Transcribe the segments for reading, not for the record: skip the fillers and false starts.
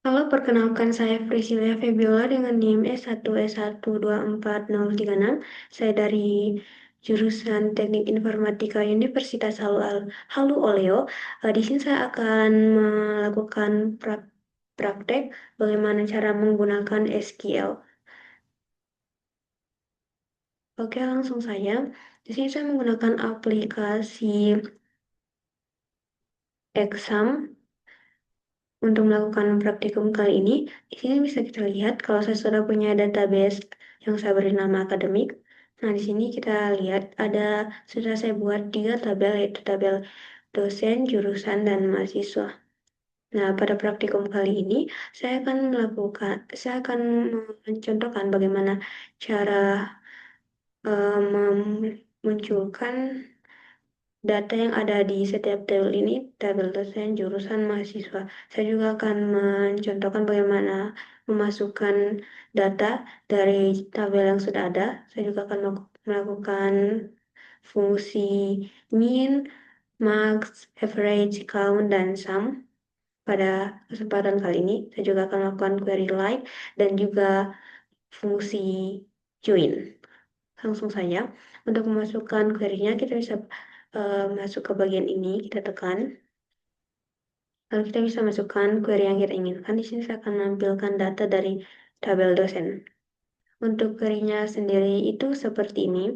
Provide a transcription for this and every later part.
Halo, perkenalkan saya Priscilia Febiola dengan NIM S1S1246036. Saya dari jurusan Teknik Informatika Universitas Halu Oleo. Di sini saya akan melakukan praktek bagaimana cara menggunakan SQL. Oke, langsung saja. Di sini saya menggunakan aplikasi Exam. Untuk melakukan praktikum kali ini, di sini bisa kita lihat kalau saya sudah punya database yang saya beri nama akademik. Nah, di sini kita lihat sudah saya buat 3 tabel, yaitu tabel dosen, jurusan, dan mahasiswa. Nah, pada praktikum kali ini, saya akan mencontohkan bagaimana cara memunculkan data yang ada di setiap tabel ini, tabel dosen, jurusan, mahasiswa. Saya juga akan mencontohkan bagaimana memasukkan data dari tabel yang sudah ada. Saya juga akan melakukan fungsi min, max, average, count, dan sum. Pada kesempatan kali ini, saya juga akan melakukan query like dan juga fungsi join. Langsung saja, untuk memasukkan query-nya kita bisa masuk ke bagian ini, kita tekan. Lalu kita bisa masukkan query yang kita inginkan. Di sini saya akan menampilkan data dari tabel dosen. Untuk query-nya sendiri itu seperti ini.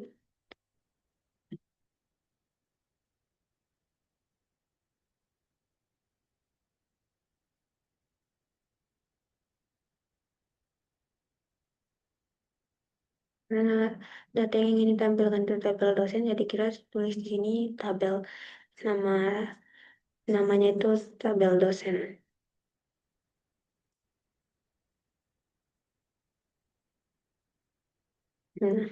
Karena data yang ingin ditampilkan di tabel dosen, jadi kita tulis di sini tabel nama namanya itu tabel dosen. Nah,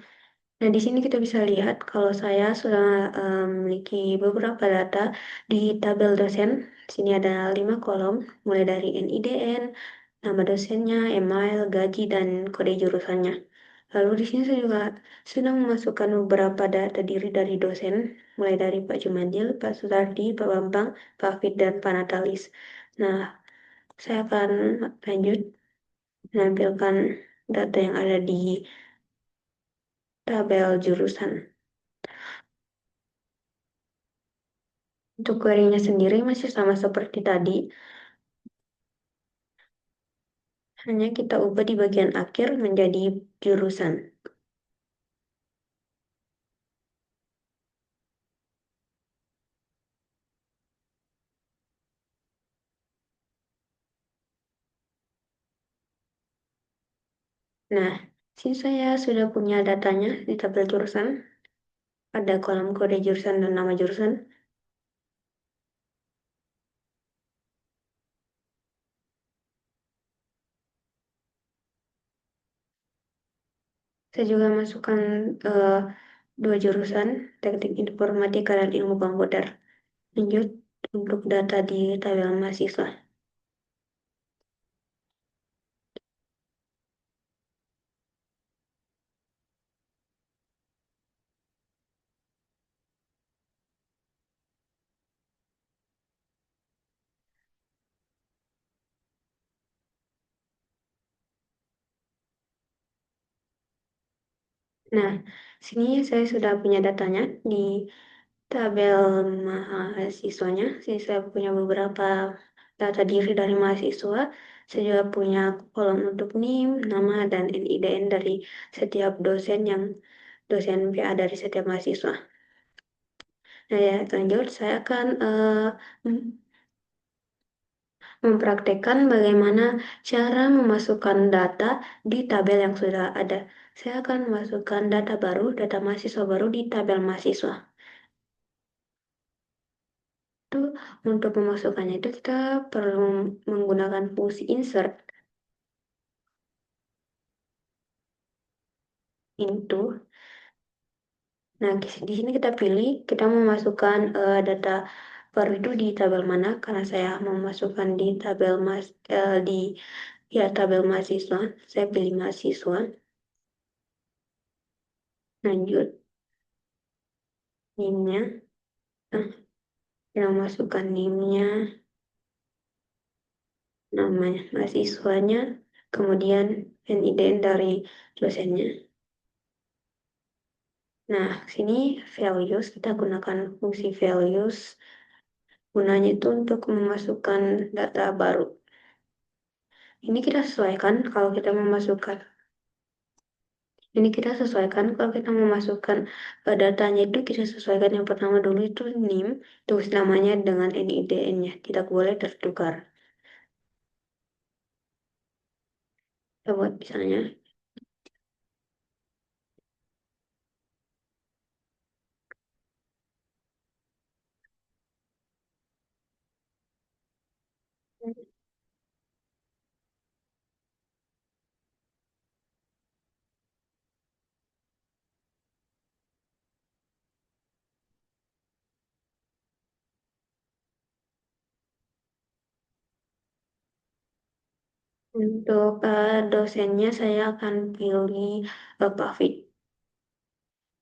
Nah, di sini kita bisa lihat kalau saya sudah memiliki beberapa data di tabel dosen. Di sini ada 5 kolom, mulai dari NIDN, nama dosennya, email, gaji, dan kode jurusannya. Lalu di sini saya juga sudah memasukkan beberapa data diri dari dosen, mulai dari Pak Jumadil, Pak Sutardi, Pak Bambang, Pak Fit, dan Pak Natalis. Nah, saya akan lanjut menampilkan data yang ada di tabel jurusan. Untuk query-nya sendiri masih sama seperti tadi, hanya kita ubah di bagian akhir menjadi jurusan. Nah, sini saya sudah punya datanya di tabel jurusan. Ada kolom kode jurusan dan nama jurusan. Saya juga masukkan eh, 2 jurusan, teknik informatika dan ilmu komputer. Lanjut untuk data di tabel mahasiswa. Nah, sini saya sudah punya datanya di tabel mahasiswanya. Sini saya punya beberapa data diri dari mahasiswa. Saya juga punya kolom untuk NIM, nama, dan NIDN dari setiap dosen PA dari setiap mahasiswa. Nah, ya, lanjut saya akan mempraktekkan bagaimana cara memasukkan data di tabel yang sudah ada. Saya akan memasukkan data baru, data mahasiswa baru di tabel mahasiswa. Itu untuk memasukkannya itu kita perlu menggunakan fungsi insert into. Nah, di sini kita pilih kita memasukkan data baru itu di tabel mana, karena saya memasukkan di di tabel mahasiswa. Saya pilih mahasiswa. Lanjut NIM-nya. Nah, kita masukkan NIM-nya. namanya mahasiswanya, kemudian NIDN dari dosennya. Nah, sini values, kita gunakan fungsi values. Gunanya itu untuk memasukkan data baru. Ini kita sesuaikan kalau kita memasukkan. Ini kita sesuaikan kalau kita memasukkan datanya itu kita sesuaikan yang pertama dulu itu NIM, terus namanya dengan NIDN-nya. Tidak boleh tertukar. Kita buat misalnya. Untuk dosennya saya akan pilih Pak Fit.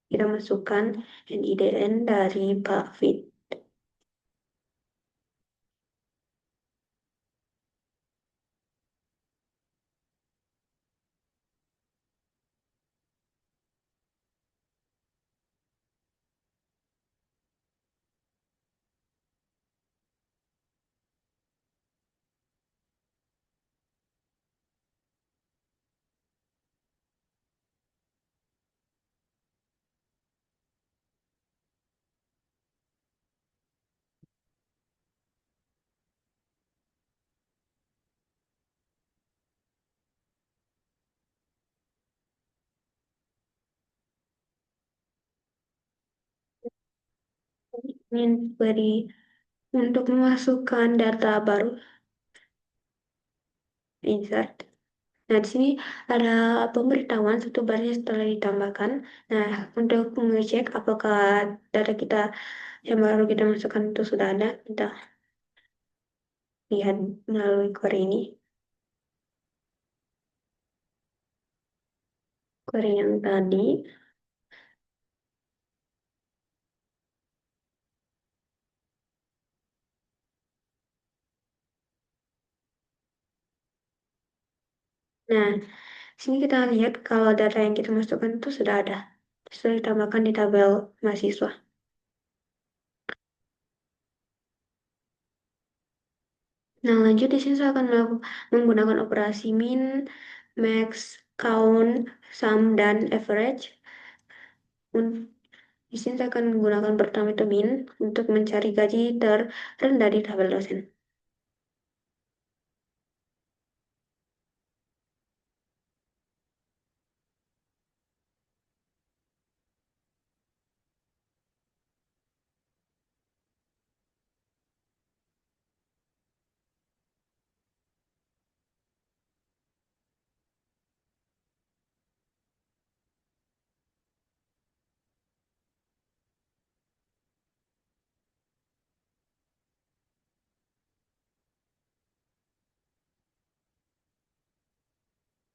Kita masukkan NIDN dari Pak Fit. Ini beri untuk memasukkan data baru, insert. Nah, di sini ada pemberitahuan satu baris setelah ditambahkan. Nah, untuk mengecek apakah data kita yang baru kita masukkan itu sudah ada, kita lihat melalui query ini. Query yang tadi. Nah, sini kita lihat kalau data yang kita masukkan itu sudah ada. Sudah ditambahkan di tabel mahasiswa. Nah, lanjut di sini saya akan menggunakan operasi min, max, count, sum, dan average. Di sini saya akan menggunakan pertama itu min untuk mencari gaji terendah di tabel dosen.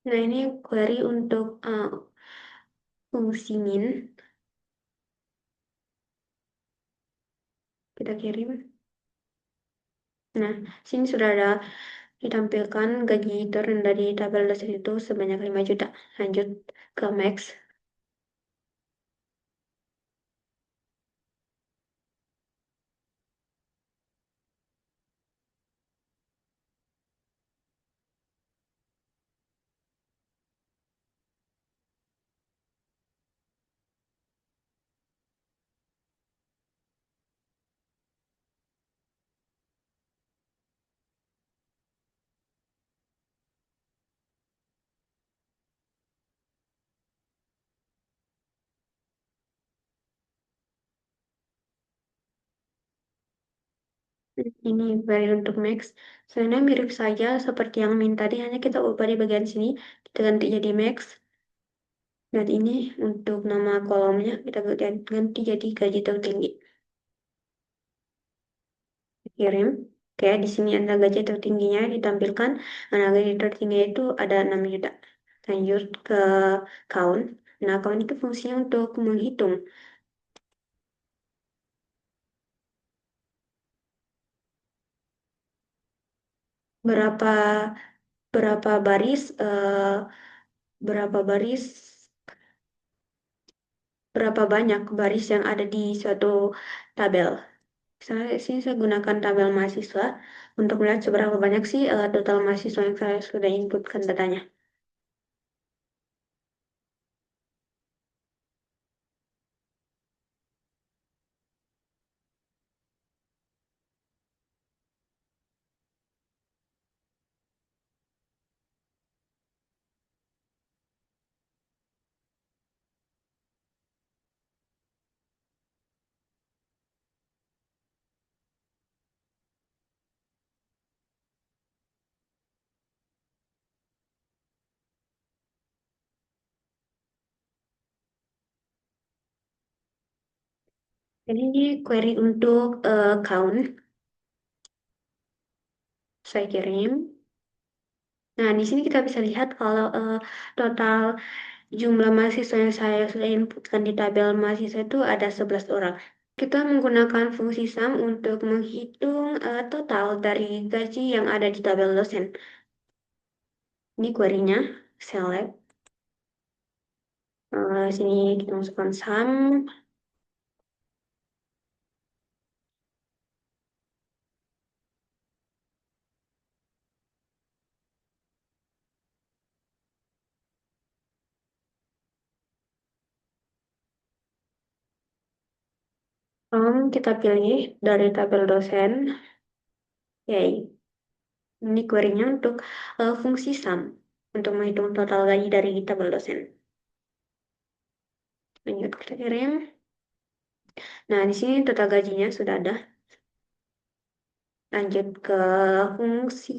Nah, ini query untuk fungsi min. Kita kirim. Nah, sini sudah ada ditampilkan gaji terendah di tabel dosen itu sebanyak 5 juta. Lanjut ke max. Ini query untuk max. Sebenarnya mirip saja seperti yang min tadi, hanya kita ubah di bagian sini. Kita ganti jadi max. Dan ini untuk nama kolomnya kita ganti jadi gaji tertinggi. Kirim. Oke, di sini ada gaji tertingginya ditampilkan. Nah, gaji tertinggi itu ada 6 juta. Lanjut ke count. Nah, count itu fungsinya untuk menghitung. berapa berapa baris berapa baris berapa banyak baris yang ada di suatu tabel. Sini saya gunakan tabel mahasiswa untuk melihat seberapa banyak sih total mahasiswa yang saya sudah inputkan datanya. Jadi ini query untuk count, saya kirim. Nah, di sini kita bisa lihat kalau total jumlah mahasiswa yang saya sudah inputkan di tabel mahasiswa itu ada 11 orang. Kita menggunakan fungsi sum untuk menghitung total dari gaji yang ada di tabel dosen. Ini query-nya, select. Sini kita masukkan sum. Kita pilih dari tabel dosen. Yay. Ini query-nya untuk fungsi sum. Untuk menghitung total gaji dari tabel dosen. Lanjut kita kirim. Nah, di sini total gajinya sudah ada. Lanjut ke fungsi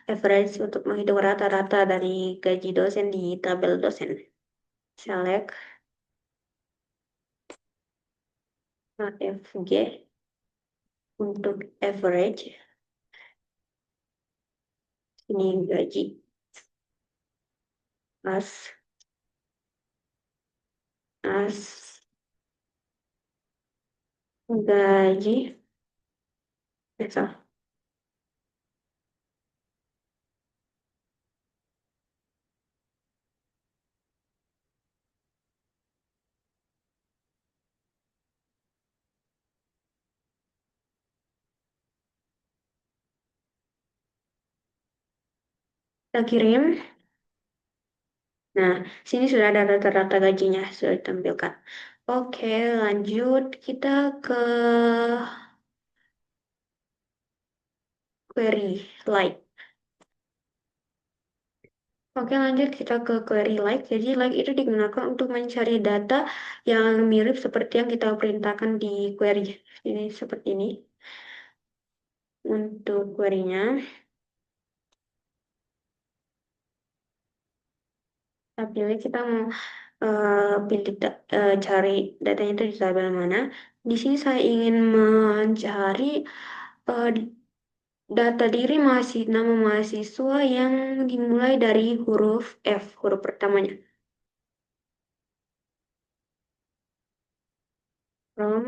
average untuk menghitung rata-rata dari gaji dosen di tabel dosen. Select AFG untuk average. Ini gaji. As, as, gaji. Salah. Kita kirim. Nah, sini sudah ada rata-rata gajinya sudah ditampilkan. Oke, lanjut kita ke query like. Oke, lanjut kita ke query like. Jadi like itu digunakan untuk mencari data yang mirip seperti yang kita perintahkan di query. Ini seperti ini. Untuk query-nya, kita pilih kita mau cari datanya itu di tabel mana. Di sini saya ingin mencari eh, data diri nama mahasiswa yang dimulai dari huruf F, huruf pertamanya. From,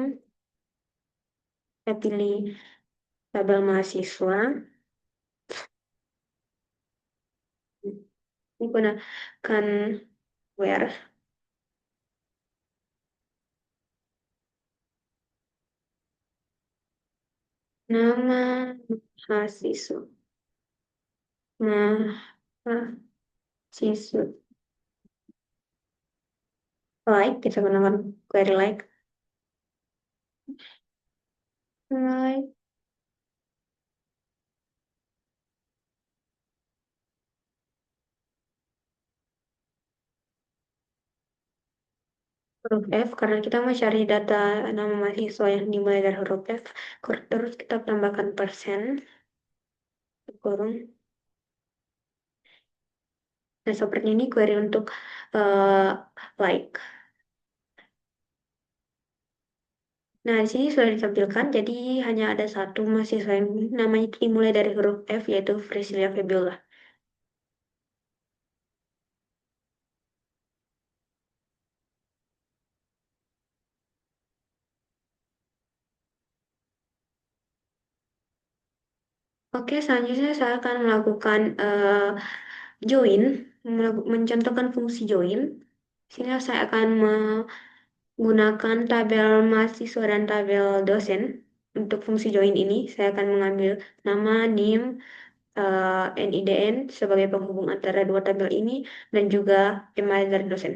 saya pilih tabel mahasiswa. Ini gunakan where nama mahasiswa. Mahasiswa. Like, kita gunakan query like. Like, huruf F, karena kita mau cari data nama mahasiswa yang dimulai dari huruf F. Terus kita tambahkan persen, kurung. Nah, seperti ini query untuk eh, like. Nah, di sini sudah ditampilkan, jadi hanya ada satu mahasiswa yang namanya dimulai dari huruf F, yaitu Frisilia Febiola. Oke, selanjutnya saya akan melakukan join, mencontohkan fungsi join. Sini saya akan menggunakan tabel mahasiswa dan tabel dosen. Untuk fungsi join ini, saya akan mengambil nama, NIM, NIDN sebagai penghubung antara dua tabel ini, dan juga email dari dosen.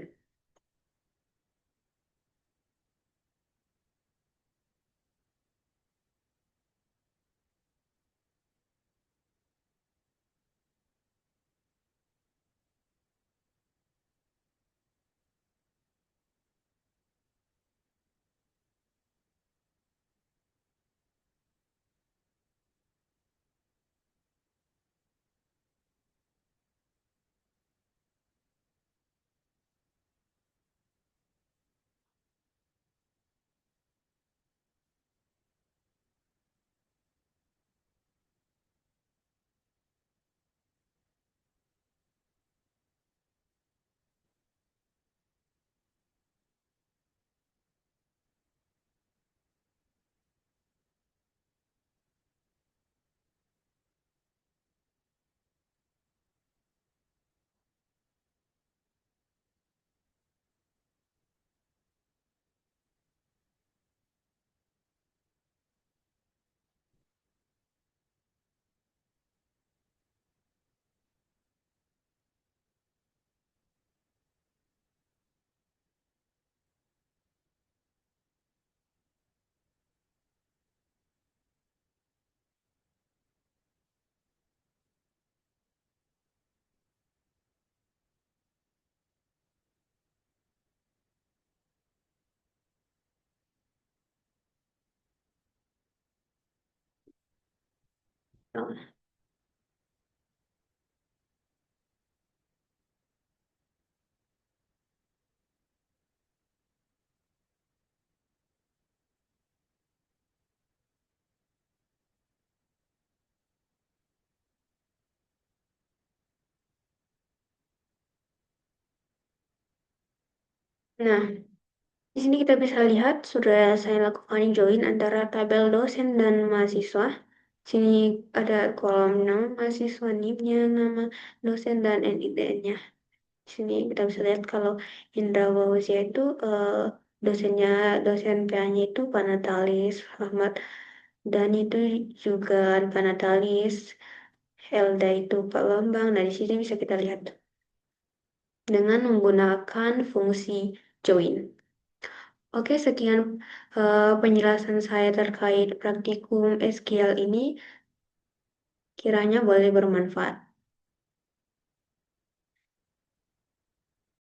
Nah, di sini kita bisa lihat sudah saya lakukan join antara tabel dosen dan mahasiswa. Sini ada kolom nama mahasiswa, NIM-nya, nama dosen, dan NIDN-nya. Di sini kita bisa lihat kalau Indra Fauzia itu dosennya, dosen PA-nya itu Panatalis, Ahmad Dhani itu juga Panatalis, Helda itu Pak Bambang. Nah, di sini bisa kita lihat dengan menggunakan fungsi join. Oke, sekian penjelasan saya terkait praktikum SQL ini, kiranya boleh bermanfaat.